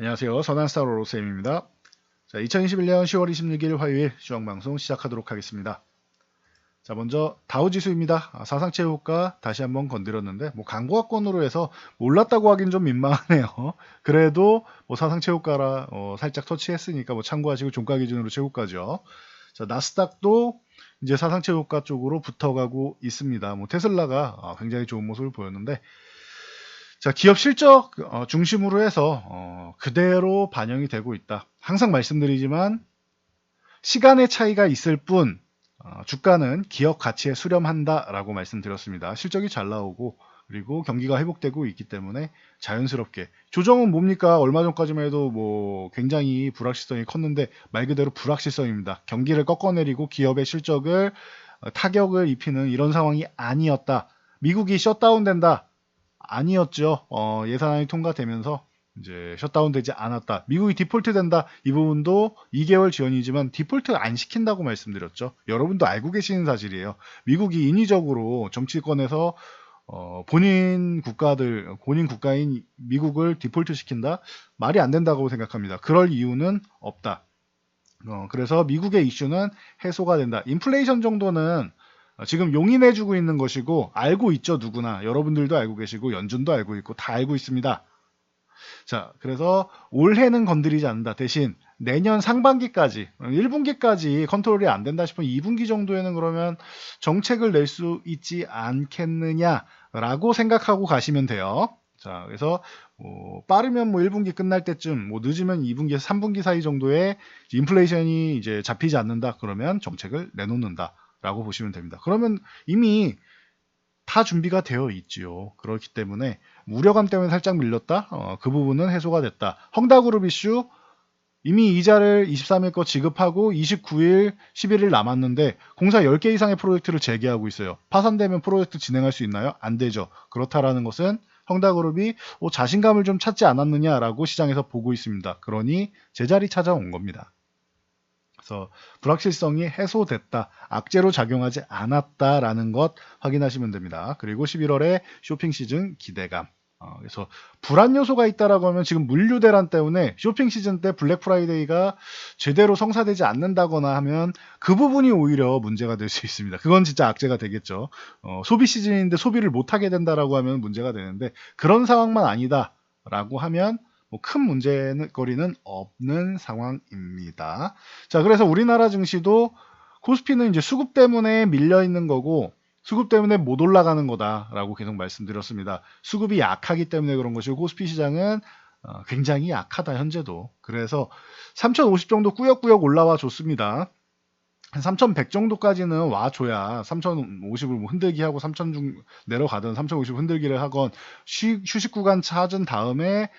안녕하세요. 선한스타로 로쌤입니다. 자, 2021년 10월 26일 화요일 주영방송 시작하도록 하겠습니다. 자, 먼저 다우지수입니다. 사상체 효과 다시 한번 건드렸는데 강보합권으로 해서 몰랐다고 하긴 좀 민망하네요. 그래도 사상체 효과라 살짝 터치했으니까 참고하시고 종가 기준으로 최고가죠. 자, 나스닥도 이제 사상체 효과 쪽으로 붙어가고 있습니다. 테슬라가 굉장히 좋은 모습을 보였는데, 자, 기업 실적 중심으로 해서 그대로 반영이 되고 있다. 항상 말씀드리지만 시간의 차이가 있을 뿐 주가는 기업 가치에 수렴한다라고 말씀드렸습니다. 실적이 잘 나오고 그리고 경기가 회복되고 있기 때문에 자연스럽게 조정은 뭡니까? 얼마 전까지만 해도 굉장히 불확실성이 컸는데 말 그대로 불확실성입니다. 경기를 꺾어내리고 기업의 실적을 타격을 입히는 이런 상황이 아니었다. 미국이 셧다운된다. 아니었죠. 예산안이 통과되면서 이제 셧다운되지 않았다. 미국이 디폴트 된다. 이 부분도 2개월 지연이지만 디폴트 안 시킨다고 말씀드렸죠. 여러분도 알고 계시는 사실이에요. 미국이 인위적으로 정치권에서 본인 국가인 미국을 디폴트 시킨다? 말이 안 된다고 생각합니다. 그럴 이유는 없다. 그래서 미국의 이슈는 해소가 된다. 인플레이션 정도는 지금 용인해주고 있는 것이고 알고 있죠. 누구나 여러분들도 알고 계시고 연준도 알고 있고 다 알고 있습니다. 자, 그래서 올해는 건드리지 않는다. 대신 내년 상반기까지 1분기까지 컨트롤이 안 된다 싶으면 2분기 정도에는 그러면 정책을 낼 수 있지 않겠느냐라고 생각하고 가시면 돼요. 자, 그래서 빠르면 1분기 끝날 때쯤, 늦으면 2분기에서 3분기 사이 정도에 인플레이션이 이제 잡히지 않는다. 그러면 정책을 내놓는다. 라고 보시면 됩니다. 그러면 이미 다 준비가 되어 있지요. 그렇기 때문에 우려감 때문에 살짝 밀렸다. 그 부분은 해소가 됐다. 헝다그룹 이슈 이미 이자를 23일 거 지급하고 29일, 11일 남았는데 공사 10개 이상의 프로젝트를 재개하고 있어요. 파산되면 프로젝트 진행할 수 있나요? 안 되죠. 그렇다라는 것은 헝다그룹이 자신감을 좀 찾지 않았느냐라고 시장에서 보고 있습니다. 그러니 제자리 찾아온 겁니다. 그래서 불확실성이 해소됐다. 악재로 작용하지 않았다라는 것 확인하시면 됩니다. 그리고 11월에 쇼핑 시즌 기대감. 그래서 불안 요소가 있다라고 하면 지금 물류 대란 때문에 쇼핑 시즌 때 블랙 프라이데이가 제대로 성사되지 않는다거나 하면 그 부분이 오히려 문제가 될 수 있습니다. 그건 진짜 악재가 되겠죠. 소비 시즌인데 소비를 못하게 된다라고 하면 문제가 되는데 그런 상황만 아니다라고 하면 큰 문제거리는 없는 상황입니다. 자, 그래서 우리나라 증시도 코스피는 이제 수급 때문에 밀려 있는 거고 수급 때문에 못 올라가는 거다라고 계속 말씀드렸습니다. 수급이 약하기 때문에 그런 것이고 코스피 시장은 굉장히 약하다 현재도. 그래서 3050 정도 꾸역꾸역 올라와 줬습니다. 한 3100 정도까지는 와줘야 3050을 흔들기 하고 3000 내려가든 3050 흔들기를 하건 휴식 구간 찾은 다음에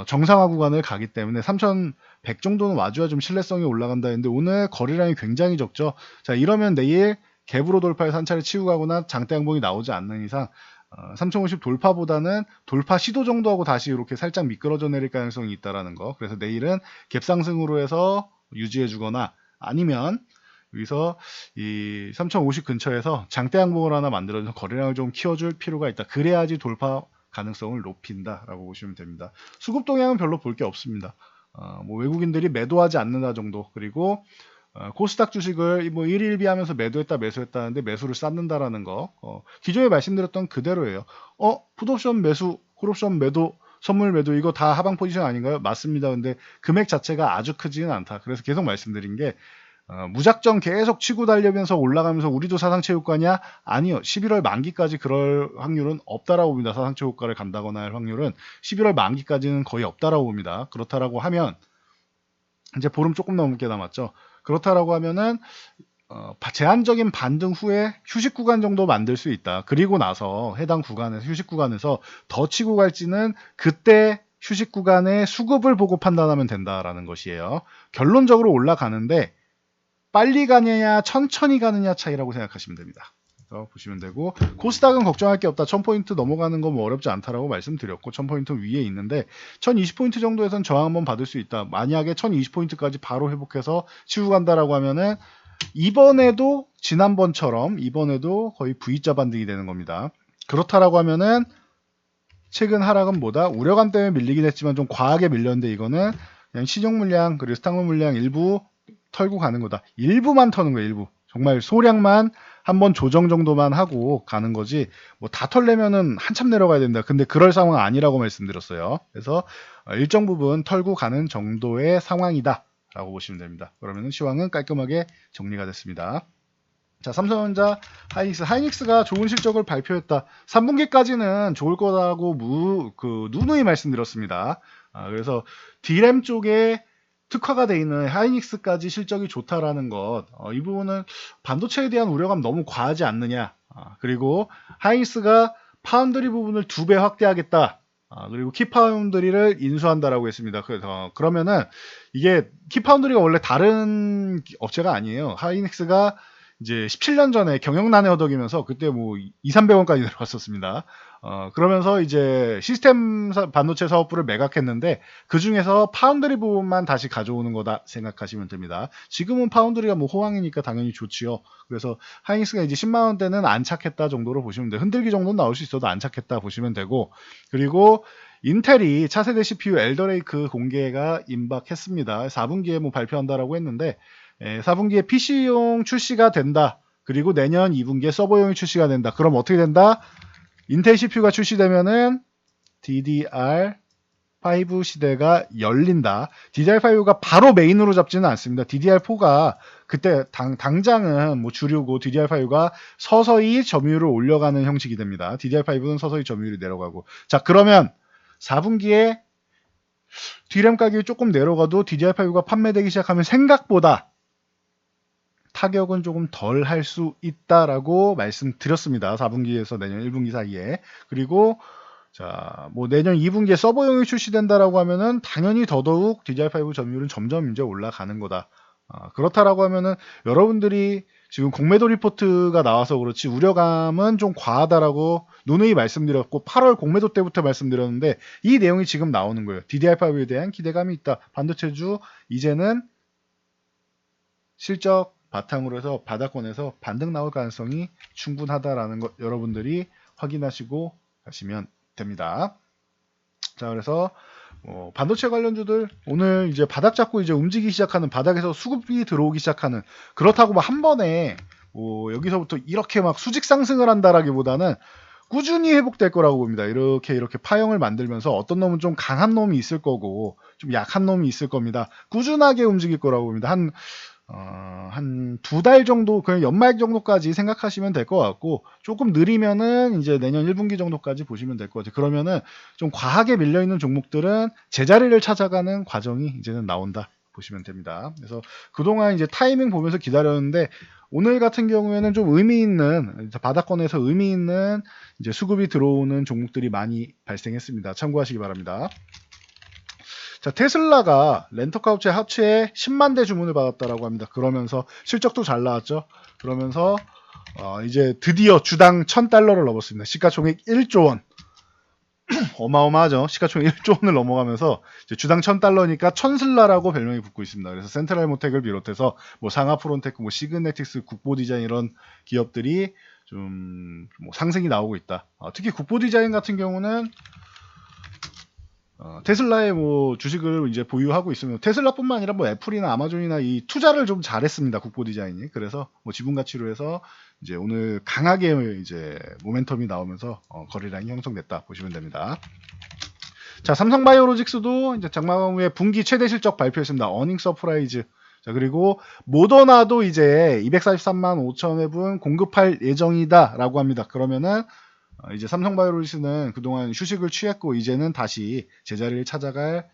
정상화 구간을 가기 때문에 3100 정도는 와줘야 좀 신뢰성이 올라간다 했는데 오늘 거래량이 굉장히 적죠. 자, 이러면 내일 갭으로 돌파해서 한 차례 치고 가거나 장대 양봉이 나오지 않는 이상 3050 돌파보다는 돌파 시도 정도 하고 다시 이렇게 살짝 미끄러져 내릴 가능성이 있다라는 거. 그래서 내일은 갭 상승으로 해서 유지해 주거나 아니면 여기서 이 3050 근처에서 장대 양봉을 하나 만들어서 거래량을 좀 키워줄 필요가 있다. 그래야지 돌파 가능성을 높인다라고 보시면 됩니다. 수급 동향은 별로 볼 게 없습니다. 외국인들이 매도하지 않는다 정도. 그리고 코스닥 주식을 1일 비하면서 매도했다 매수했다는데 매수를 쌓는다라는 거. 기존에 말씀드렸던 그대로예요. 풋옵션 매수, 콜옵션 매도, 선물 매도 이거 다 하방 포지션 아닌가요? 맞습니다. 근데 금액 자체가 아주 크지는 않다. 그래서 계속 말씀드린 게 무작정 계속 치고 달리면서 올라가면서 우리도 사상체육과냐? 아니요. 11월 만기까지 그럴 확률은 없다라고 봅니다. 사상체육과를 간다거나 할 확률은 11월 만기까지는 거의 없다라고 봅니다. 그렇다라고 하면 이제 보름 조금 넘게 남았죠. 그렇다라고 하면은 제한적인 반등 후에 휴식 구간 정도 만들 수 있다. 그리고 나서 해당 구간에서 휴식 구간에서 더 치고 갈지는 그때 휴식 구간의 수급을 보고 판단하면 된다라는 것이에요. 결론적으로 올라가는데 빨리 가느냐 천천히 가느냐 차이라고 생각하시면 됩니다. 그래서 보시면 되고 코스닥은 걱정할 게 없다. 1000포인트 넘어가는 건 어렵지 않다라고 말씀드렸고 1000포인트 위에 있는데 1020포인트 정도에선 저항 한번 받을 수 있다. 만약에 1020포인트까지 바로 회복해서 치고 간다라고 하면은 이번에도 지난번처럼 이번에도 거의 V자 반등이 되는 겁니다. 그렇다라고 하면은 최근 하락은 뭐다? 우려감 때문에 밀리긴 했지만 좀 과하게 밀렸는데 이거는 그냥 신용 물량 그리고 스탁물 물량 일부 털고 가는 거다. 일부만 터는 거예요. 일부. 정말 소량만 한번 조정 정도만 하고 가는 거지 뭐 다 털려면은 한참 내려가야 된다. 근데 그럴 상황은 아니라고 말씀드렸어요. 그래서 일정 부분 털고 가는 정도의 상황이다 라고 보시면 됩니다. 그러면 시황은 깔끔하게 정리가 됐습니다. 자, 삼성전자, 하이닉스가 좋은 실적을 발표했다. 3분기까지는 좋을 거라고 누누이 말씀드렸습니다. 그래서 D램 쪽에 특화가 돼 있는 하이닉스까지 실적이 좋다라는 것, 이 부분은 반도체에 대한 우려감 너무 과하지 않느냐. 그리고 하이닉스가 파운드리 부분을 2배 확대하겠다. 그리고 키파운드리를 인수한다라고 했습니다. 그래서 그러면은 이게 키파운드리가 원래 다른 업체가 아니에요. 하이닉스가 이제 17년 전에 경영난에 허덕이면서 그때 뭐 2,300원까지 내려갔었습니다. 그러면서 이제 시스템 반도체 사업부를 매각했는데 그 중에서 파운드리 부분만 다시 가져오는 거다 생각하시면 됩니다. 지금은 파운드리가 뭐 호황이니까 당연히 좋지요. 그래서 하이닉스가 이제 10만 원대는 안착했다 정도로 보시면 돼요. 흔들기 정도는 나올 수 있어도 안착했다 보시면 되고, 그리고 인텔이 차세대 CPU 엘더레이크 공개가 임박했습니다. 4분기에 뭐 발표한다라고 했는데 4분기에 PC용 출시가 된다. 그리고 내년 2분기에 서버용이 출시가 된다. 그럼 어떻게 된다? 인텔 CPU가 출시되면은 DDR5 시대가 열린다. DDR5가 바로 메인으로 잡지는 않습니다. DDR4가 그때 당장은 뭐 주류고 DDR5가 서서히 점유율을 올려가는 형식이 됩니다. DDR5는 서서히 점유율이 내려가고. 자, 그러면 4분기에 D램 가격이 조금 내려가도 DDR5가 판매되기 시작하면 생각보다 타격은 조금 덜 할 수 있다라고 말씀드렸습니다. 4분기에서 내년 1분기 사이에. 그리고 자, 뭐 내년 2분기에 서버용이 출시된다라고 하면은 당연히 더더욱 DDR5 점유율은 점점 이제 올라가는 거다. 그렇다라고 하면은 여러분들이 지금 공매도 리포트가 나와서 그렇지 우려감은 좀 과하다라고 누누이 말씀드렸고 8월 공매도 때부터 말씀드렸는데 이 내용이 지금 나오는 거예요. DDR5에 대한 기대감이 있다. 반도체주 이제는 실적 바탕으로 해서 바닥권에서 반등 나올 가능성이 충분하다라는 것 여러분들이 확인하시고 가시면 됩니다. 자, 그래서 반도체 관련주들 오늘 이제 바닥 잡고 이제 움직이기 시작하는, 바닥에서 수급이 들어오기 시작하는, 그렇다고 막 한 번에 여기서부터 이렇게 막 수직 상승을 한다라기보다는 꾸준히 회복될 거라고 봅니다. 이렇게 파형을 만들면서 어떤 놈은 좀 강한 놈이 있을 거고 좀 약한 놈이 있을 겁니다. 꾸준하게 움직일 거라고 봅니다. 한 2달 정도, 그냥 연말 정도까지 생각하시면 될 것 같고, 조금 느리면은 이제 내년 1분기 정도까지 보시면 될 것 같아요. 그러면은 좀 과하게 밀려있는 종목들은 제자리를 찾아가는 과정이 이제는 나온다 보시면 됩니다. 그래서 그동안 이제 타이밍 보면서 기다렸는데, 오늘 같은 경우에는 좀 의미 있는, 바닥권에서 의미 있는 이제 수급이 들어오는 종목들이 많이 발생했습니다. 참고하시기 바랍니다. 자, 테슬라가 렌터카 업체 합체에 10만 대 주문을 받았다라고 합니다. 그러면서 실적도 잘 나왔죠. 그러면서 이제 드디어 주당 $1,000를 넘었습니다. 시가총액 1조 원. 어마어마하죠. 시가총액 1조 원을 넘어가면서 이제 주당 $1,000니까 천슬라라고 별명이 붙고 있습니다. 그래서 센트럴 모텍을 비롯해서 뭐 상하 프론테크, 뭐 시그네틱스, 국보 디자인 이런 기업들이 좀 뭐 상승이 나오고 있다. 특히 국보 디자인 같은 경우는 테슬라의 뭐 주식을 이제 보유하고 있으면 테슬라뿐만 아니라 뭐 애플이나 아마존이나 이 투자를 좀 잘했습니다. 국보 디자인이. 그래서 뭐 지분 가치로 해서 이제 오늘 강하게 이제 모멘텀이 나오면서 거래량이 형성됐다 보시면 됩니다. 자, 삼성바이오로직스도 이제 장마감 후에 분기 최대 실적 발표했습니다. 어닝 서프라이즈. 자, 그리고 모더나도 이제 243만 5천 회분 공급할 예정이다라고 합니다. 그러면은 이제 삼성바이오로직스는 그동안 휴식을 취했고 이제는 다시 제자리를 찾아갈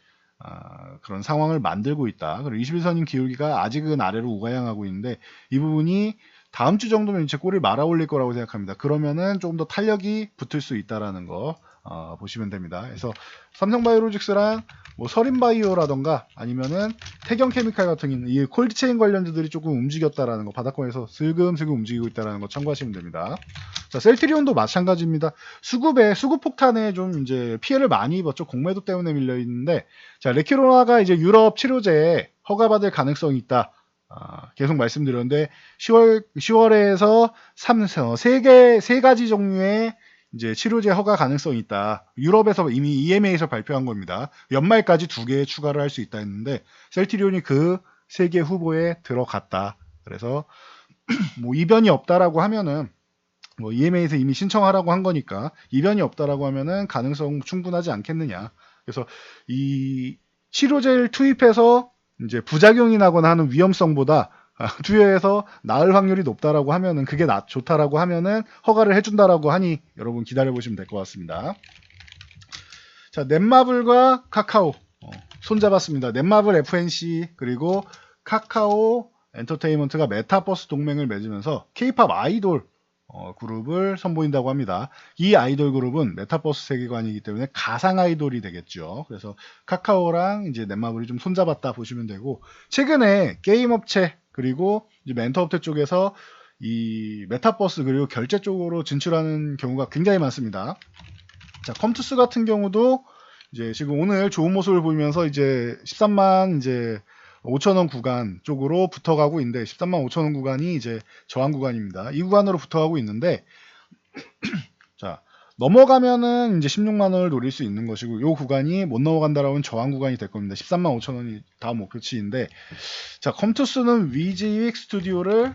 그런 상황을 만들고 있다. 그리고 21선임 기울기가 아직은 아래로 우가향하고 있는데 이 부분이 다음 주 정도면 이제 꼬리를 말아 올릴 거라고 생각합니다. 그러면은 조금 더 탄력이 붙을 수 있다라는 거 보시면 됩니다. 그래서 삼성바이오로직스랑 뭐 서린바이오라던가 아니면은 태경케미칼 같은 이 콜드체인 관련주들이 조금 움직였다라는 거, 바닥권에서 슬금슬금 움직이고 있다라는 거 참고하시면 됩니다. 자, 셀트리온도 마찬가지입니다. 수급 폭탄에 좀 이제 피해를 많이 입었죠. 공매도 때문에 밀려 있는데, 자, 레키로나가 이제 유럽 치료제에 허가받을 가능성이 있다. 계속 말씀드렸는데 10월에서 세 가지 종류의 이제 치료제 허가 가능성이 있다. 유럽에서 이미 EMA에서 발표한 겁니다. 연말까지 2개 추가를 할 수 있다 했는데 셀트리온이 그 3개 후보에 들어갔다. 그래서 뭐 이변이 없다라고 하면은 뭐 EMA에서 이미 신청하라고 한 거니까 이변이 없다라고 하면은 가능성 충분하지 않겠느냐. 그래서 이 치료제를 투입해서 이제 부작용이 나거나 하는 위험성보다 투여해서 나을 확률이 높다라고 하면은 그게 좋다라고 하면은 허가를 해준다라고 하니 여러분 기다려 보시면 될 것 같습니다. 자, 넷마블과 카카오 손잡았습니다. 넷마블 FNC 그리고 카카오 엔터테인먼트가 메타버스 동맹을 맺으면서 K-팝 아이돌 그룹을 선보인다고 합니다. 이 아이돌 그룹은 메타버스 세계관이기 때문에 가상 아이돌이 되겠죠. 그래서 카카오랑 이제 넷마블이 좀 손잡았다 보시면 되고, 최근에 게임 업체 그리고 이제 멘토 업체 쪽에서 이 메타버스 그리고 결제 쪽으로 진출하는 경우가 굉장히 많습니다. 자, 컴투스 같은 경우도 이제 지금 오늘 좋은 모습을 보이면서 이제 13만 이제 5천원 구간 쪽으로 붙어가고 있는데 13만 5천원 구간이 이제 저항 구간입니다. 이 구간으로 붙어가고 있는데 자, 넘어가면은 이제 16만원을 노릴 수 있는 것이고 이 구간이 못 넘어간다라면 저항 구간이 될 겁니다. 13만 5천원이 다음 목표치인데, 자, 컴투스는 위즈익 스튜디오를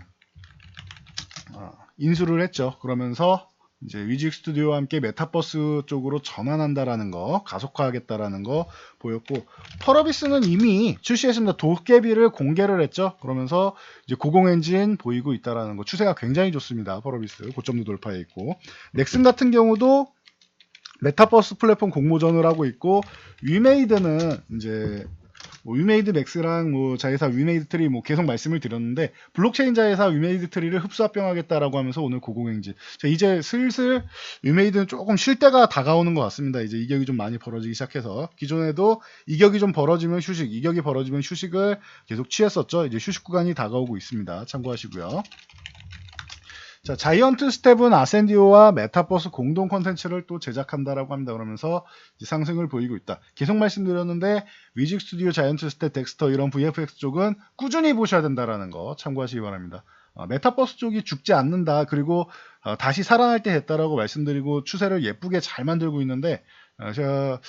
인수를 했죠. 그러면서 이제 위직 스튜디오와 함께 메타버스 쪽으로 전환한다라는 거, 가속화하겠다라는 거 보였고, 펄어비스는 이미 출시했습니다. 도깨비를 공개를 했죠. 그러면서 이제 고공 엔진 보이고 있다라는 거, 추세가 굉장히 좋습니다. 펄어비스 고점도 돌파해 있고, 넥슨 같은 경우도 메타버스 플랫폼 공모전을 하고 있고, 위메이드는 이제 위메이드 맥스랑 자회사 위메이드 트리 계속 말씀을 드렸는데, 블록체인 자회사 위메이드 트리를 흡수합병하겠다라고 하면서 오늘 고공행진. 자, 이제 슬슬 위메이드는 조금 쉴 때가 다가오는 것 같습니다. 이제 이격이 좀 많이 벌어지기 시작해서, 기존에도 이격이 좀 벌어지면 휴식, 이격이 벌어지면 휴식을 계속 취했었죠. 이제 휴식 구간이 다가오고 있습니다. 참고하시고요. 자, 자이언트 스텝은 아센디오와 메타버스 공동 콘텐츠를 또 제작한다라고 합니다. 그러면서 상승을 보이고 있다. 계속 말씀드렸는데 위직 스튜디오, 자이언트 스텝, 덱스터 이런 VFX 쪽은 꾸준히 보셔야 된다라는 거 참고하시기 바랍니다. 메타버스 쪽이 죽지 않는다. 그리고 다시 살아날 때 됐다라고 말씀드리고 추세를 예쁘게 잘 만들고 있는데, 제가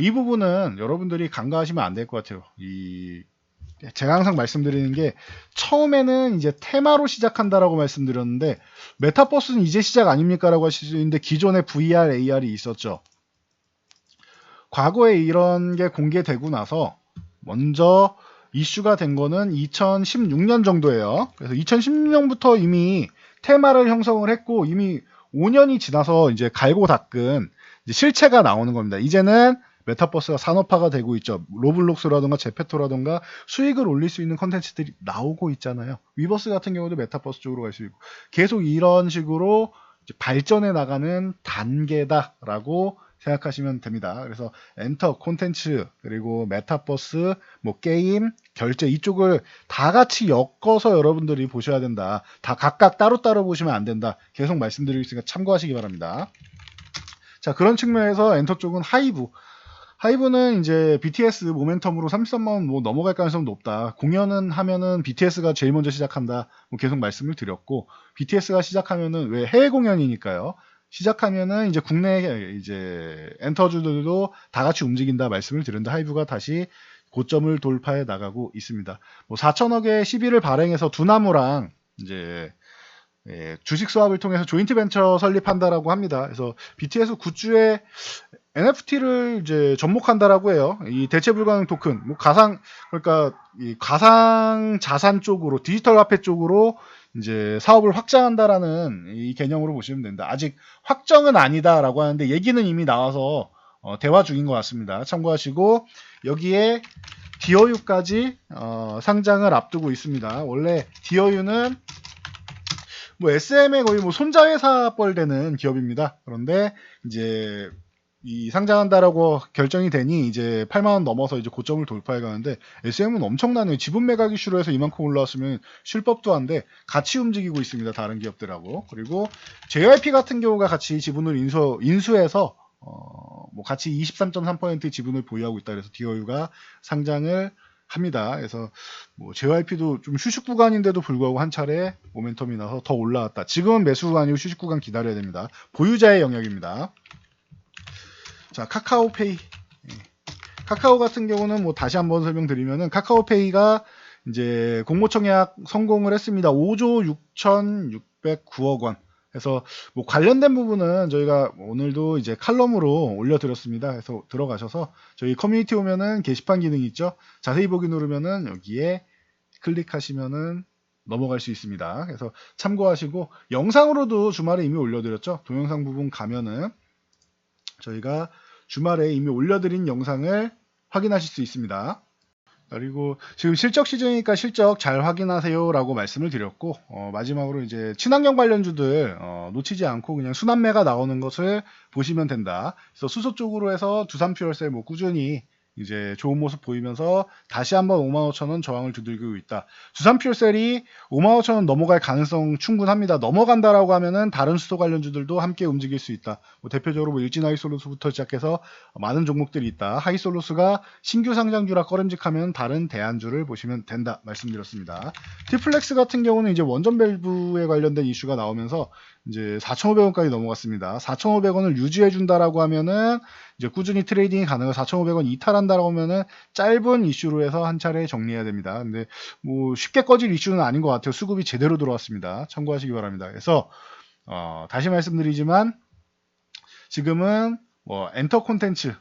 이 부분은 여러분들이 간과하시면 안 될 것 같아요. 제가 항상 말씀드리는 게, 처음에는 이제 테마로 시작한다라고 말씀드렸는데 메타버스는 이제 시작 아닙니까? 라고 하실 수 있는데, 기존에 VR, AR이 있었죠. 과거에 이런 게 공개되고 나서 먼저 이슈가 된 거는 2016년 정도예요. 그래서 2016년부터 이미 테마를 형성을 했고, 이미 5년이 지나서 이제 갈고 닦은 이제 실체가 나오는 겁니다. 이제는 메타버스가 산업화가 되고 있죠. 로블록스라던가 제페토라던가 수익을 올릴 수 있는 컨텐츠들이 나오고 있잖아요. 위버스 같은 경우도 메타버스 쪽으로 갈 수 있고, 계속 이런 식으로 이제 발전해 나가는 단계다라고 생각하시면 됩니다. 그래서 엔터, 콘텐츠, 그리고 메타버스, 게임, 결제 이쪽을 다 같이 엮어서 여러분들이 보셔야 된다. 다 각각 따로따로 보시면 안 된다. 계속 말씀드리고 있으니까 참고하시기 바랍니다. 자, 그런 측면에서 엔터 쪽은 하이브는 이제 BTS 모멘텀으로 33만원 넘어갈 가능성이 높다. 공연은 하면은 BTS가 제일 먼저 시작한다. 계속 말씀을 드렸고, BTS가 시작하면은 왜 해외 공연이니까요. 시작하면은 이제 국내 이제 엔터주들도 다 같이 움직인다 말씀을 드렸는데, 하이브가 다시 고점을 돌파해 나가고 있습니다. 4천억의 시비를 발행해서 두나무랑 이제 주식 수합을 통해서 조인트 벤처 설립한다라고 합니다. 그래서 BTS 굿즈에 NFT를 이제 접목한다라고 해요. 이 대체 불가능 토큰, 그러니까 이 가상 자산 쪽으로, 디지털 화폐 쪽으로 이제 사업을 확장한다라는 이 개념으로 보시면 됩니다. 아직 확정은 아니다라고 하는데 얘기는 이미 나와서 대화 중인 것 같습니다. 참고하시고, 여기에 디어유까지 상장을 앞두고 있습니다. 원래 디어유는 SM의 거의 손자회사 뻘 되는 기업입니다. 그런데 이제 이 상장한다라고 결정이 되니 이제 8만원 넘어서 이제 고점을 돌파해 가는데, SM은 엄청나네요. 지분 매각 이슈로 해서 이만큼 올라왔으면 쉴 법도 한데 같이 움직이고 있습니다. 다른 기업들하고. 그리고 JYP 같은 경우가 같이 지분을 인수해서 같이 23.3% 지분을 보유하고 있다. 그래서 디어유가 상장을 합니다. 그래서 뭐 JYP도 좀 휴식 구간인데도 불구하고 한 차례 모멘텀이 나서 더 올라왔다. 지금은 매수 구간이고 휴식 구간 기다려야 됩니다. 보유자의 영역입니다. 자, 카카오페이. 카카오 같은 경우는 뭐 다시 한번 설명드리면은 카카오페이가 이제 공모청약 성공을 했습니다. 5조 6,609억 원. 그래서 뭐 관련된 부분은 저희가 오늘도 이제 칼럼으로 올려드렸습니다. 그래서 들어가셔서 저희 커뮤니티 오면은 게시판 기능이 있죠. 자세히 보기 누르면은 여기에 클릭하시면은 넘어갈 수 있습니다. 그래서 참고하시고 영상으로도 주말에 이미 올려드렸죠. 동영상 부분 가면은 저희가 주말에 이미 올려드린 영상을 확인하실 수 있습니다. 그리고 지금 실적 시즌이니까 실적 잘 확인하세요 라고 말씀을 드렸고 마지막으로 이제 친환경 관련주들 놓치지 않고 그냥 순환매가 나오는 것을 보시면 된다. 그래서 수소 쪽으로 해서 두산퓨얼셀 뭐 꾸준히 이제 좋은 모습 보이면서 다시 한번 55,000원 저항을 두들기고 있다. 두산퓨얼셀이 55,000원 넘어갈 가능성 충분합니다. 넘어간다라고 하면은 다른 수소 관련주들도 함께 움직일 수 있다. 뭐 대표적으로 뭐 일진하이솔루스부터 시작해서 많은 종목들이 있다. 하이솔루스가 신규 상장주라 꺼림직하면 다른 대안주를 보시면 된다 말씀드렸습니다. 티플렉스 같은 경우는 이제 원전 밸브에 관련된 이슈가 나오면서 이제 4,500원까지 넘어갔습니다. 4,500원을 유지해 준다라고 하면은 이제 꾸준히 트레이딩이 가능한 4,500원 이탈한다라고 하면은 짧은 이슈로 해서 한 차례 정리해야 됩니다. 근데 뭐 쉽게 꺼질 이슈는 아닌 것 같아요. 수급이 제대로 들어왔습니다. 참고하시기 바랍니다. 그래서 다시 말씀드리지만 지금은 뭐 엔터 콘텐츠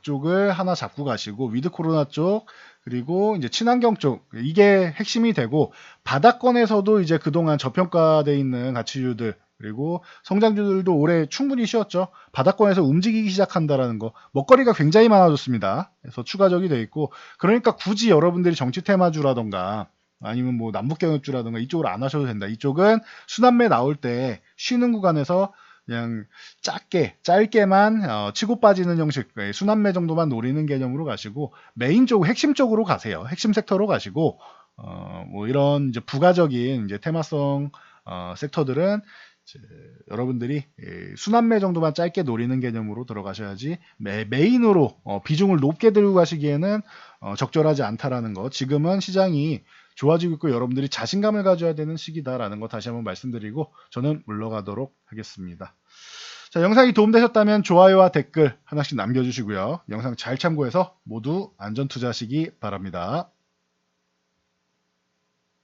쪽을 하나 잡고 가시고 위드 코로나 쪽 그리고 이제 친환경 쪽 이게 핵심이 되고 바닥권에서도 이제 그동안 저평가돼 있는 가치주들 그리고 성장주들도 올해 충분히 쉬었죠. 바닥권에서 움직이기 시작한다라는 거. 먹거리가 굉장히 많아졌습니다. 그래서 추가적이 돼 있고 그러니까 굳이 여러분들이 정치 테마주라던가 아니면 뭐 남북경협주라던가 이쪽으로 안 하셔도 된다. 이쪽은 순환매 나올 때 쉬는 구간에서 그냥 짧게만 치고 빠지는 형식, 순환매 정도만 노리는 개념으로 가시고 메인 쪽, 핵심 쪽으로 가세요. 핵심 섹터로 가시고 뭐 이런 이제 부가적인 이제 테마성 섹터들은 여러분들이 순환매 정도만 짧게 노리는 개념으로 들어가셔야지 메인으로 비중을 높게 들고 가시기에는 적절하지 않다라는 거. 지금은 시장이 좋아지고 있고 여러분들이 자신감을 가져야 되는 시기다라는 거 다시 한번 말씀드리고 저는 물러가도록 하겠습니다. 자, 영상이 도움되셨다면 좋아요와 댓글 하나씩 남겨주시고요. 영상 잘 참고해서 모두 안전투자하시기 바랍니다.